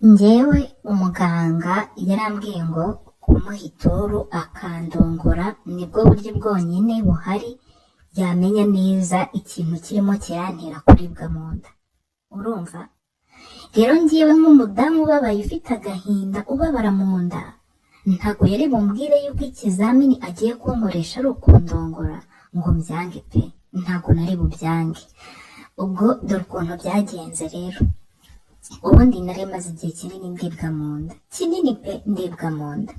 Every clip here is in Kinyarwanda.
njyewe umuganga yarambwiye ngo kumuha ituru akandongora nibwo buryo bwonyine buhari yamenya neza ikintu kirimo kirantera kuribwa mu nda. Urumva? Rero njyewe nk'umudamu ubabaye ufite agahinda ubabara mu nda, ntabwo yari bumbwire yuko ikizamini agiye kunkoresha ari ukundongora ngo mbyange pe, ntabwo nari bubyange. Ubwo dore ukuntu byagenze rero. Ubundi nari maze igihe kinini ndibwa mu nda, kinini pe ndibwa mu nda,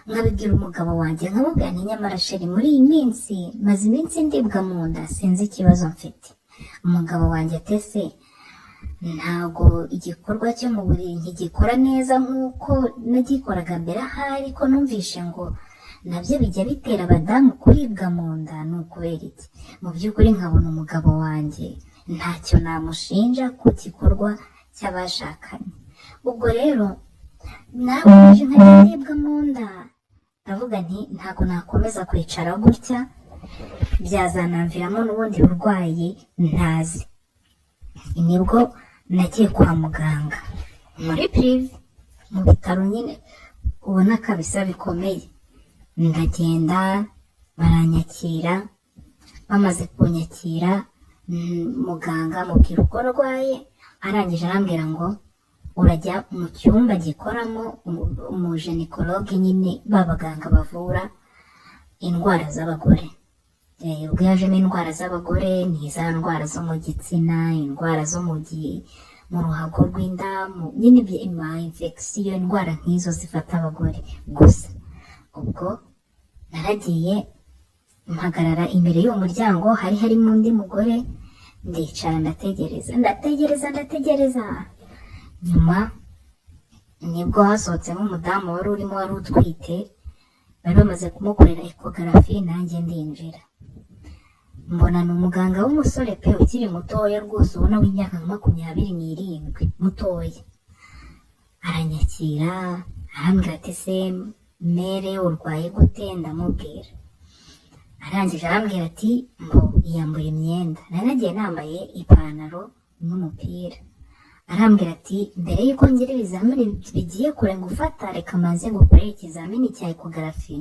nkabibwira umugabo wanjye nkamubwira nti nyamara sheri muri iyi minsi maze iminsi ndibwa mu nda sinzi ikibazo mfite. Umugabo wanjye atese ntabwo igikorwa cyo mu buriri ntigikora neza nk'uko nagikoraga mbere, ahari ko numvishe ngo nabyo bijya bitera abadamu kuribwa mu nda, ni ukubera iki? Mu by'ukuri nkabona umugabo wanjye ntacyo namushinja ku gikorwa cy'abashakanye. Ubwo rero nakomeje nkajya ndibwa mu nda, ndavuga nti ntabwo nakomeza kwicara gutya, byazanamviramo n'ubundi burwayi ntazi. Nibwo nagiye kwa muganga muri prive, mu bitaro nyine ubona kabisa bikomeye. Ndagenda baranyakira, bamaze kunyakira muganga mubwira uko arwaye, arangije arambwira ngo urajya mu cyumba gikoramo umujenikologe, nyine babaganga bavura indwara z'abagore. Ubwo yajemo indwara z'abagore ni za ndwara zo mu gitsina, indwara zo mu ruhago rw'inda, nyine ama infection, indwara nk'izo zifata abagore gusa. Ubwo naragiye mpagarara imbere y'uwo muryango, hari harimo undi mugore, ndicara ndategereza. Nyuma nibwo hasohotsemo umudamu wari urimo wari utwite, bari bamaze kumukorera ekogarafi, nanjye ndinjira. Mbona ni umuganga w'umusore pe ukiri mutoya rwose, ubona w'imyaka nka 27, mutoya. Aranyakira arambwira ati se mere urwaye gute? Ndamubwira. Arangije arambwira ati ngo yambaye imyenda, nari nagiye nambaye ipantaro n'umupira. Arambwira ati mbere yuko ngira ibizamini bigiye kure ngufata, reka maze ngukorere ikizamini cya ekogarafi,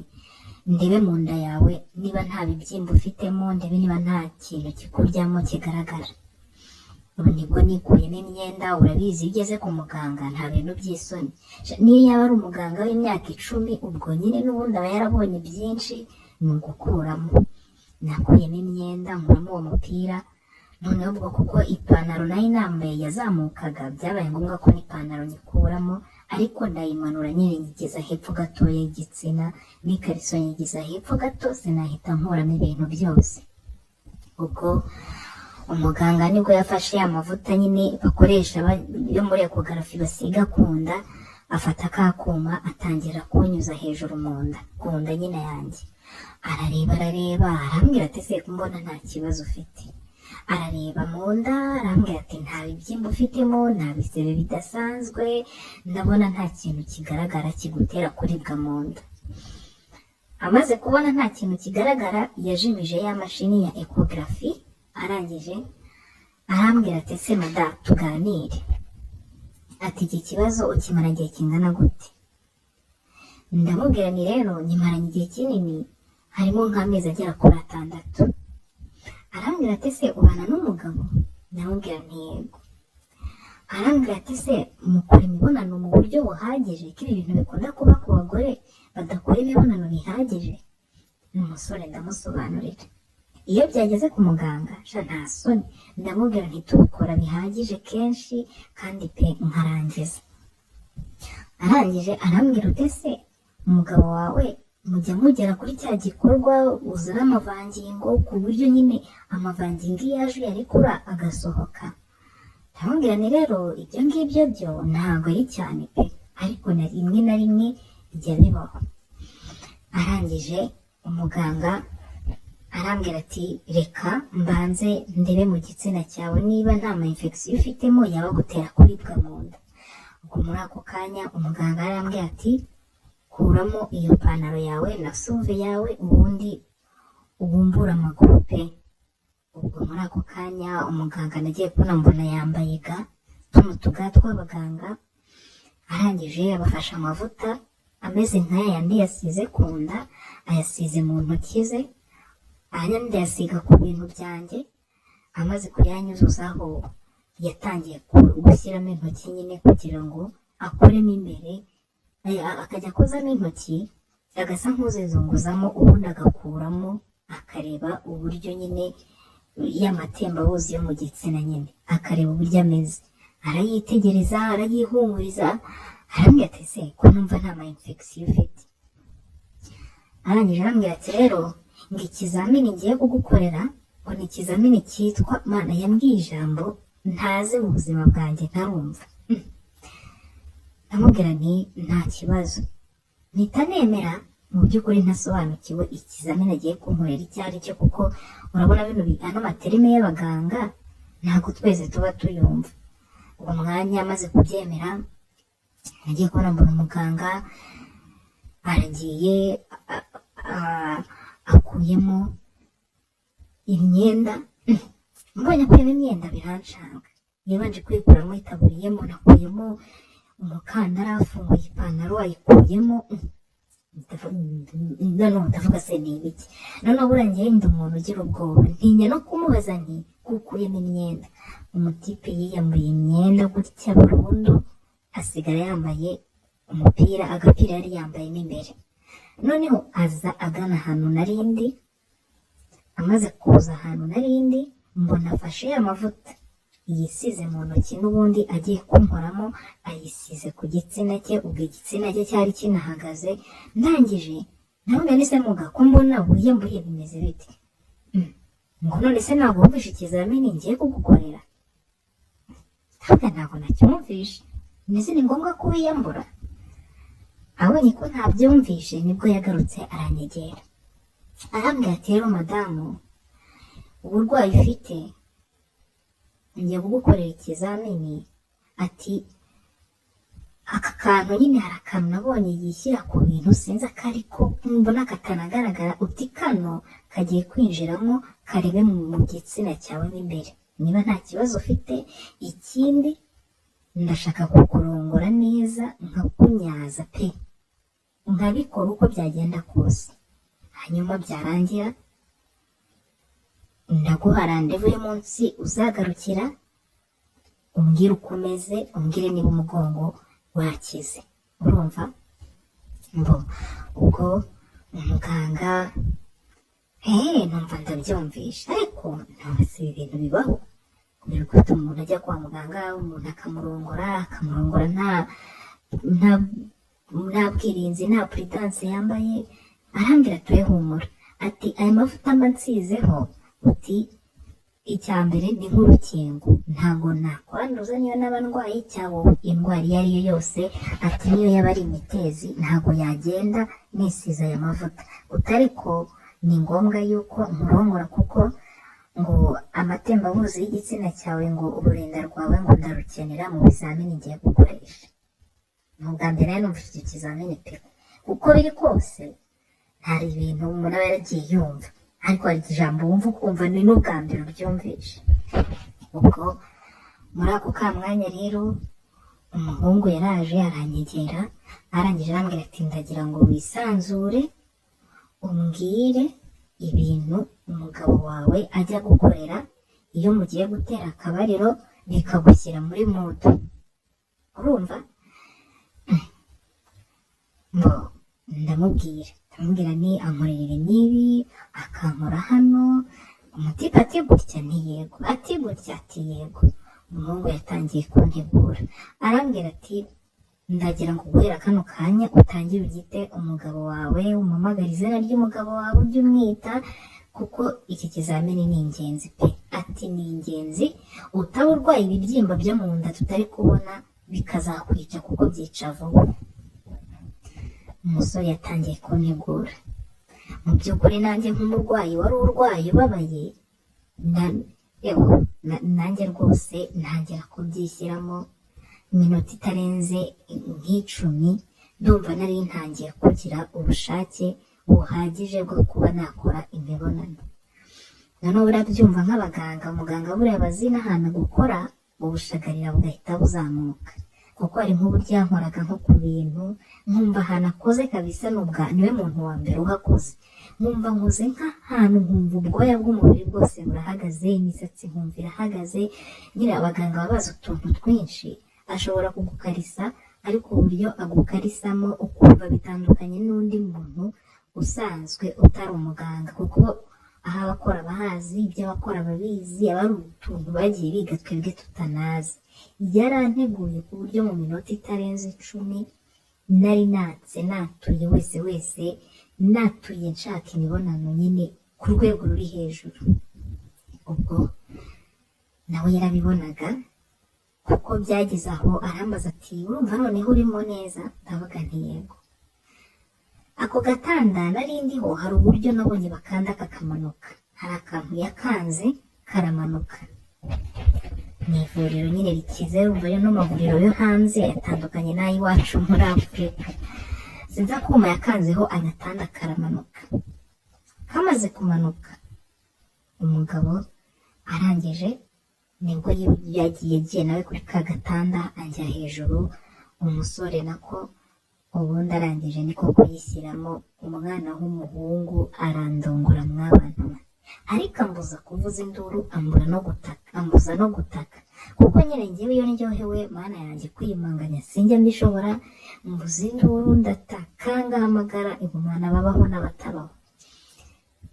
ndebe mu nda yawe niba nta bibyimba ufitemo, ndebe niba nta kintu kikuryamo kigaragara. Ubu nibwo nikuyemo imyenda. Urabizi iyo ugeze ku muganga nta bintu by'isoni, niyo yaba ari umuganga w'imyaka 10, ubwo nyine n'ubundi aba yarabonye byinshi, ni ugukuramo. Nakuyemo imyenda, nkuramo uwo mupira. Noneho ubwo kuko ipantaro nayo nambaye yazamukaga, byabaye ngombwa ko n'ipantaro nyikuramo, ariko ndayimanura nyine nyigeza hepfo gatoya y'igitsina, n'ikariso nyigeza hepfo gato, sinahita nkuramo ibintu byose. Ubwo umuganga nibwo yafashe amavuta nyine bakoresha yo muri ekogarafi basiga ku nda, afata ka kuma atangira kunyuza hejuru mu nda, ku nda nyine yanjye. Arareba arambwira ati se mbona nta kibazo ufite. Arareba mu nda arambwira ati nta bibyimba ufitemo, nta bisebe bidasanzwe, ndabona nta kintu kigaragara kigutera kuribwa mu nda. Amaze kubona nta kintu kigaragara, yajimije ya mashini ya ekogarafi. Arangije arambwira ati se mada tuganire, ati iki kibazo ukimara igihe kingana gute? Ndamubwira ni rero nyimaranye igihe kinini, harimo nk'amezi agera kuri 6. Arambwira ati se ubana n'umugabo? Ndamubwira nti yego. Arambwira ati se mukora imibonano mu buryo buhagije, ko ibi bintu bikunda kuba ku bagore badakora imibonano bihagije? Umusore ndamusobanurira. Iyo byageze ku muganga nta soni, ndamubwira nti tubikora bihagije kenshi kandi pe nkarangiza. Arangije arambwira ute se umugabo wawe mujya mugera kuri cya gikorwa uzana amavangingo, ku buryo nyine amavangingo iyo yaje yarekura agasohoka? Ndamubwira ni rero ibyo ngibyo byo ntabwo ari cyane pe, ariko na rimwe na rimwe bijya bibaho. Arangije umuganga arambwira ati reka mbanze ndebe mu gitsina cyawe niba nta ma infection ufitemo yaba gutera kuribwa mu nda. Ubwo muri ako kanya umuganga arambwira ati kuramo iyo pantaro yawe na suve yawe, ubundi ubumbura amaguru pe. Ubwo muri ako kanya umuganga nagiye kubona mbona yambaye ga, tuno tuga tw'abaganga, arangije yabafashe amavuta ameze nk'aya yandi yasize ku nda, ayasize mu ntoki ze, ayandi yasiga ku bintu byanjye. Amaze kuyanyuzuzaho yatangiye gushyiramo intoki nyine kugira ngo akoremo imbere, akajya akozamo intoki agasa nk'uzizunguzamo, ubundi agakuramo akareba uburyo nyine y'amatembabuzi yo mu gitsina nyine, akareba uburyo ameze, arayitegereza, arayihumuriza, arambwira ati ese ko numva nta ma infection ufite. Arangije arambwira ati rero ngo ikizamini ngiye kugukorera ngo ni ikizamini cyitwa, Mana yambwiye ijambo ntazi mu buzima bwanjye ntarumva. Ndamubwira nti nta kibazo, mpita nemera mu by'ukuri ntasobanukiwe ikizamini agiye kunkorera icyo ari cyo, kuko urabona ano materime y'abaganga ntabwo twese tuba tuyumva. Uwo mwanya amaze kubyemera, nagiye kubona mbona umuganga aragiye akuyemo imyenda. Mbonye akuyemo imyenda biranshanga, yabanje kwikuramo itaburiyemo, nakuyemo umukandara, afunguye ipantaro ayikuyemo. Noneho ndavuga se ni ibiki? Noneho burangiye ndi umuntu ugira ubwoba, ntinya no kumubaza nti kukuyemo imyenda. Umutipe yiyambuye imyenda gutya burundu, asigara yambaye umupira, agapira yari yambayemo imbere. Noneho aza agana ahantu narindi, amaze kuza ahantu narindi mbona afashe amavuta yisize mu ntoki, n'ubundi agiye kunkoramo ayisize ku gitsina cye, ubwo igitsina cye cyari kinahagaze. Ndangije nawe nahise muga ko mbona wiyambuye bimeze bite, ngo none se ntabwo wumvishe ikizamini ngiye kugukorera? Ntabwo nacyumvishe, mbese ni ngombwa ko wiyambura? Abonye ko ntabyumvishe nibwo yagarutse aranyegera, arambwira ati rero madamu, uburwayi ufite ngiye kugukorera ikizamini. Ati aka kantu nyine hari akantu nabonye yishyira ku bintu, sinzi ako ariko mbona katanagaragara, uti kano kagiye kwinjiramo karebe mu gitsina cyawe n'imbere, niba nta kibazo ufite. Ikindi ndashaka kukurongora neza, nkakunyaza pe, nkabikora uko byagenda kose, hanyuma byarangira ndaguha randevu y'umunsi uzagarukira, umbwire uko umeze, umbwire niba umugongo wakize. Urumva? Ubwo umuganga numva ndabyumvisha, ariko ntabwo si ibintu bibaho. Kubera ko umuntu ajya kwa muganga, umuntu akamurongora nta bwirinzi, nta puridanse yambaye. Arambwira atuye humura, ati aya mavuta mba nsizeho, uti icya mbere ni nk'urukingo, ntabwo nakwanduza niyo naba ndwaye cyangwa indwara iyo ari yo yose. Ati niyo yaba ari imitezi ntabwo yagenda nisize aya mavuta, utariko ni ngombwa yuko nkurongora, kuko ngo amatembabuzi y'igitsina cyawe, ngo ururinda rwawe ngo ndarukenera mu bizamini ngiye gukoresha. Ni ubwa mbere numva icyo kizamini pe, uko biri kose hari ibintu umuntu aba yaragiye yumva, ariko hari ijambo wumva ukumva ni n'ubwa mbere uryumvishe. Ubwo muri ako ka mwanya rero umuhungu yaraje aranyegera, arangije arambwira ati ndagira ngo wisanzure umbwire ibintu umugabo wawe ajya gukorera iyo mugiye gutera akabariro bikagushyira muri mudu. Urumva? ndamubwira ni ankorere n'ibi, akankora hano. Umutipe ati gutya, ntiyego, ati gutya, ati yego. Umuhungu yatangiye kuntegura, arambwira ati ndagira ngo guhera kano kanya utangire ugite umugabo wawe, umamagara izina ry'umugabo wawe, ujye umwita, kuko iki kizamini ni ingenzi pe. Ati ni ingenzi, utaba urwaye ibibyimba byo mu nda tutari kubona bikazakwica, kuko byica vuba. Umusore yatangiye kuntegura, mu by'ukuri nanjye nk'umurwayi wari urwaye ubabaye, nanjye rwose ntangira kubyishyiramo. Iminota itarenze nk'icumi ndumva nari ntangiye kugira ubushake buhagije bwo kuba nakora imibonano. Noneho urabyumva nk'abaganga, muganga buriya bazi n'ahantu gukora ubushagarira bugahita buzamuka, kuko hari nk'uburyo yankoraga nko ku bintu nkumva ahantu akoze kabisa niwe muntu wa mbere uhakoze, nkumva nkoze nk'ahantu nkumva ubwoya bw'umubiri bwose burahagaze, imisatsi nkumva irahagaze. Nyine abaganga baba bazi utuntu twinshi, ashobora kugukarisa ariko uburyo agukarisamo ukumva bitandukanye n'undi muntu usanzwe utari umuganga, kuko aho abakora bahazi, ibyo abakora babizi, aba ari utuntu bagiye biga twebwe tutanazi. Yaranteguye ku buryo mu minota itarenze 10 nari natuye wese natuye nshaka imibonano nyine ku rwego ruri hejuru. Ubwo nawe yarabibonaga kuko byageze aho arambaza ati urumva noneho urimo neza? Ndavuga nti yego. Ako gatanda nari ndiho hari uburyo nabonye bakanda kakamanuka, hari akantu yakanze karamanuka. Ni ivuriro nyine rikize, urumva rero n'amavuriro yo hanze atandukanye n'ay'iwacu muri Afurika. Sinzi akuma yakanzeho agatanda karamanuka. Kamaze kumanuka umugabo arangije nibwo yagiye nawe kuri ka gatanda ajya hejuru. Umusore nako ubundi arangije niko kuyishyiramo, umwana w'umuhungu arandongora mw'abantu, ariko ambuza kuvuza induru, ambuza no gutaka kuko nyine njyewe iyo ndyohewe mana yanjye kwiyumanganya sinjya mbishobora. Mbuza induru, ndataka, ngahamagara Imana babaho n'abatabaho.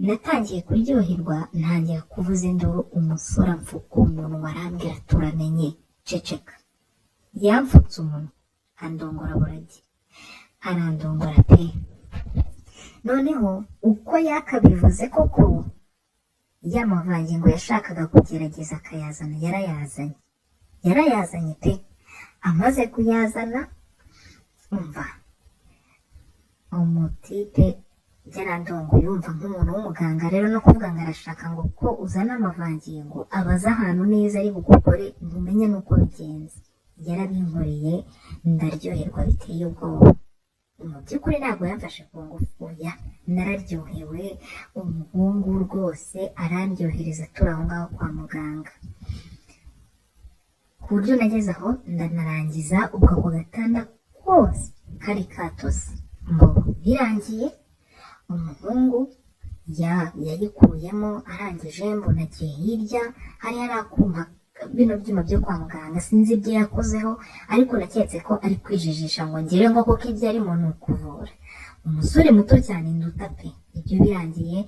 Natangiye kuryoherwa, ntangira kuvuza induru, umusore amfuka umunwa arambwira turamenye ceceka. Yamfutse umunwa andongora buragi, arandongora pe. Noneho uko yakabivuze koko y'amavangingo yashakaga kugerageza akayazana, yarayazanye pe. Amaze kuyazana umva umutipe yarandongo yumva nk'umuntu w'umuganga rero, no kuvuga ngo arashaka ngo ko uzana amavangingo abaza ahantu neza ari bugukore ntumenye nuko bigenze. Yarabinkoreye ndaryoherwa biteye ubwoba. Mu by'ukuri ntabwo yamfashe ku ngufu, nararyohewe. Umuhungu rwose arandyohereza turi aho ngaho kwa muganga, ku buryo nageze aho ndanarangiza ubwo ako gatanda kose kari katose. Ngo birangiye umuhungu yayikuyemo, arangije mbona agiye hirya hari akuma, bino byuma byo kwa muganga sinzi ibyo yakozeho, ariko naketse ko ari kwijijisha ngo ngere ngo koko ibyo arimo ni ukuvura. Umusore muto cyane nduta pe. Ibyo birangiye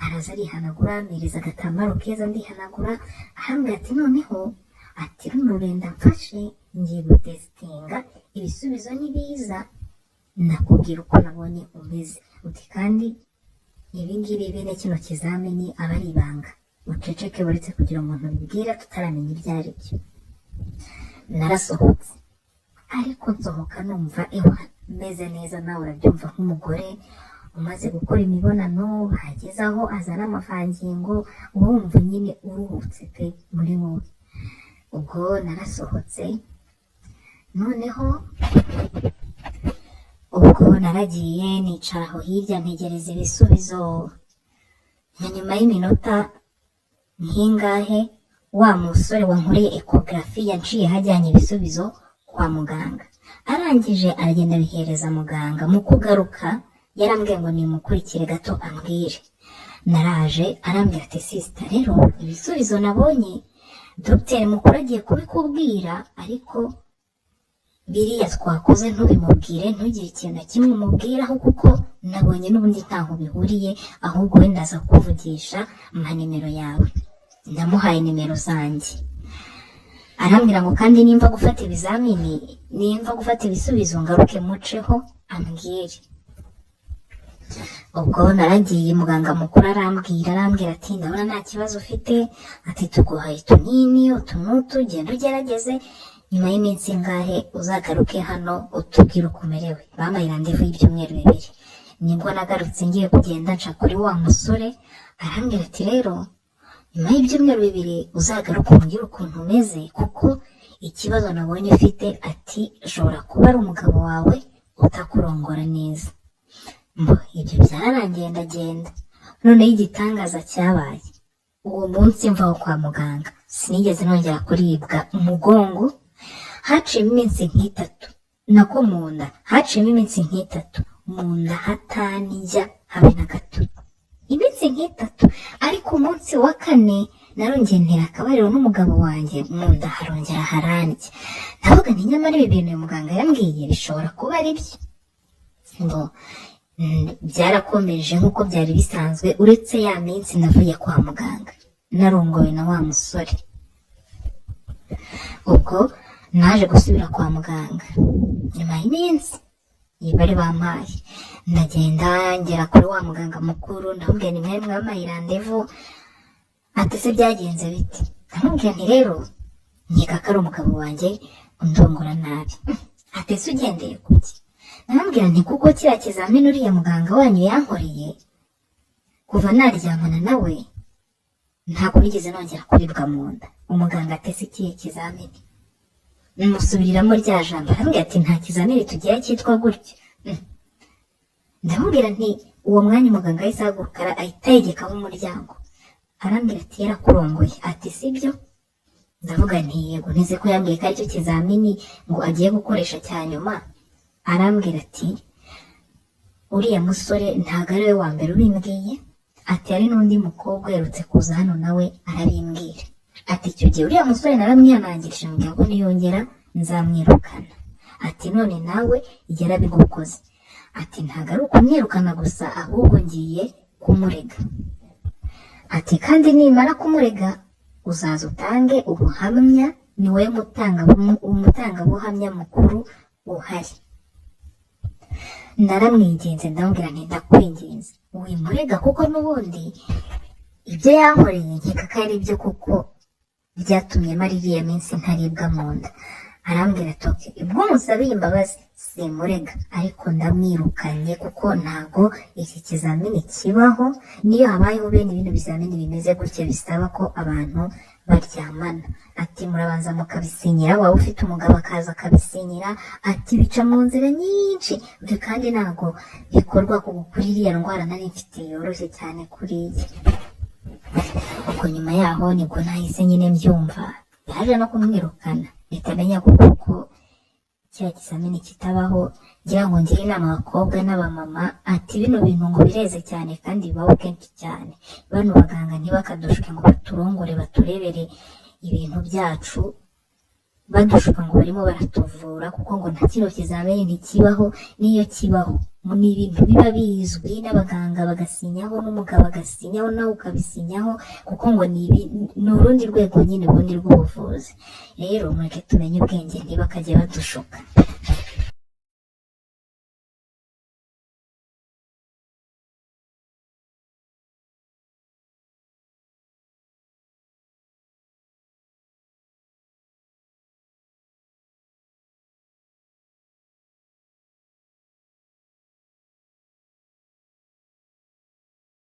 araza arihanagura, amereza agatambaro keza ndihanagura, arambwira ati noneho ati runo rurenda mfashe ngiye gutesitinga ibisubizo nibiza nakubwira uko nabonye umeze. Uti kandi ibingibi bene kino kizamini aba ari ibanga, uceceke buretse kugira umuntu bibwira tutaramenya ibyo ari byo. Narasohotse, ariko nsohoka numva meze neza. Nawe urabyumva nk'umugore umaze gukora imibonano, hageze aho azana amavangingo, wumva nyine uruhutse pe muri wowe. Ubwo narasohotse, noneho ubwo naragiye nicara aho hirya ntegereza ibisubizo. Nyuma y'iminota nk'ingahe wa musore wankoreye ekogarafi yanciye hajyanye ibisubizo kwa muganga. Arangije aragenda abihereza muganga. Mu kugaruka yarambwiye ngo nimukurikire gato ambwire. Naraje arambwira ati sisita rero ibisubizo nabonye dogiteri mukuru agiye kubikubwira, ariko biriya twakoze ntubimubwire, ntugire ikintu na kimwe umubwiraho kuko nabonye n'ubundi ntaho bihuriye, ahubwo wenda aza kuvugisha mpa nimero yawe. Ndamuhaye nimero zanjye. Arambwira ngo kandi nimba gufata ibizamini, nimba gufata ibisubizo ngaruke muceho ambwire. Ubwo naragiye muganga mukuru arambwira ati ndabona nta kibazo ufite, ati tuguhaye utunini utu n'utu, genda ugerageze, nyuma y'iminsi ingahe uzagaruke hano utubwire uko umerewe. Bampaye randevu y'ibyumweru 2. Nibwo nagarutse ngiye kugenda nca kuri wa musore, arambwira ati rero nyuma y'ibyumweru 2 uzagaruka umbwire ukuntu umeze, kuko ikibazo nabonye ufite ati ushobora kuba ari umugabo wawe utakurongora neza. Ibyo byararangiye ndagenda. Noneho igitangaza cyabaye, uwo munsi mvaho kwa muganga sinigeze nongera kuribwa umugongo, haciyemo iminsi nk'itatu, nako mu nda haciyemo iminsi nk'itatu, mu nda hatanijya habe na gato, iminsi nk'itatu. Ariko umunsi wa kane narongeye ntera akabariro n'umugabo wanjye, mu nda harongera harandya. Ndavuga nti nyamara ibi bintu uyu muganga yambwiye bishobora kuba ari byo. Ngo byarakomeje nk'uko byari bisanzwe, uretse ya minsi navuye kwa muganga narongowe na wa musore. Ubwo naje gusubira kwa muganga nyuma y'iminsi bari bampaye, ndagenda ngera kuri wa muganga mukuru, ndamubwira ni mwari mwampaye randevu, ati se byagenze bite? Ndamubwira nti rero nkeka ko ari umugabo wanjye undongora nabi. Ati se ugendeye kuki? Ndamubwira nti kuko kiriya kizamini uriya muganga wanyu yankoreye, kuva naryamana nawe ntabwo nigeze nongera kuribwa mu nda. Umuganga ati se ikihe kizamini? Musubiriramo rya jambo. Arambwira ati nta kizamini tugira cyitwa gutya. Ndamubwira nti uwo mwanya umuganga yahise ahaguruka ahita yegekaho umuryango. Arambwira ati yarakurongoye? Ati sibyo. Ndavuga nti yego, ntize ko yambwiye ko aricyo kizamini ngo agiye gukoresha cya nyuma. Arambwira ati uriya musore ntabwo ari we wa mbere ubimbwiye, ati hari n'undi mukobwa uherutse kuza hano nawe arabimbwira. Ati icyo gihe uriya musore naramwihanangirije mbwira ko niyongera nzamwirukana. Ati none nawe yarabigukoze. Ati ntabwo ari ukumwirukana gusa, ahubwo ngiye kumurega. Ati kandi nimara kumurega uzaza utange ubuhamya, ni wowe umutangabuhamya mukuru uhari. Naramwinginze ndamubwira nti ndakwinginze wimurega, kuko n'ubundi ibyo yankoreye nkeka ko ari byo kuko byatumye mara iriya minsi ntaribwa mu nda. Arambwira ati ubwo musabiye imbabazi simurega, ariko ndamwirukanye kuko ntabwo iki kizamini kibaho. Niyo habayeho bene ibintu bizamini bimeze gutya bisaba ko abantu baryamana, ati murabanza mukabisinyira, waba ufite umugabo akaza akabisinyira. Ati bica mu nzira nyinshi, ibyo kandi ntabwo bikorwa kuri iriya ndwara nari mfite yoroshye cyane kuriya. Ubwo nyuma yaho nibwo nahise nyine mbyumva, yaje no kumwirukana leta amenya kuko kiriya kizamini kitabaho. Ngira ngo ngire inama abakobwa n'abamama, ati bino bintu ngo bireze cyane kandi bibaho kenshi cyane. Bano baganga ntibakadushuke ngo baturongore baturebere ibintu byacu, badushuka ngo barimo baratuvura, kuko ngo nta kino kizamini ntikibaho. N'iyo kibaho ni ibintu biba bizwi n'abaganga bagasinyaho, n'umugabo agasinyaho, nawe ukabisinyaho, kuko ngo ni urundi rwego nyine ubundi rw'ubuvuzi. Rero mureke tumenye ubwenge ntibakajya badushuka.